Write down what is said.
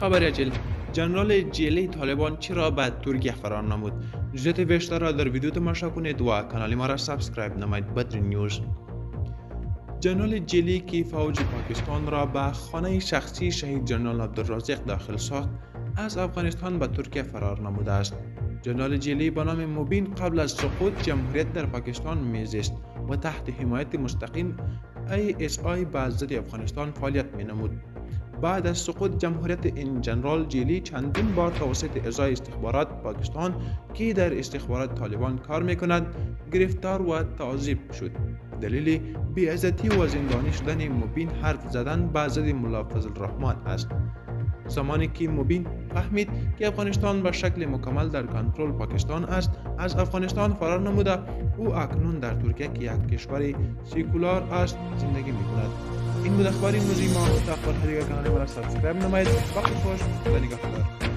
خبر اجل جنرال جیلی طالبان چرا به ترکیه فرار نمود؟ جزئیات بیشتر را در ویدیو تماشا کنید و کانال ما را سابسکرایب نمایید. بدر نیوز. جنرال جیلی که فوج پاکستان را به خانه شخصی شهید جنرال عبدالرازق داخل ساخت، از افغانستان به ترکیه فرار نموده است. جنرال جیلی به نام مبین قبل از سقوط جمهوریت در پاکستان میزیست و تحت حمایت مستقیم ISI به ضد افغانستان فعالیت می نمود. بعد از سقوط جمهوریت این جنرال جیلی چندین بار توسط اعضای استخبارات پاکستان که در استخبارات طالبان کار می کند گرفتار و تعذیب شد. دلیل بی‌عزتی و زندانی شدن مبین حرف زدن به ضد ملا فضل الرحمن است. زمانی که مبین فهمید که افغانستان به شکل مکمل در کنترل پاکستان است، از افغانستان فرار نموده. او اکنون در ترکیه که یک کشور سکولار است زندگی می کند. این بود اخبار امروزی ما. تا اخبار دیگر کانال ما را سابسکرایب نمایید. وقت خوش و نگهدار.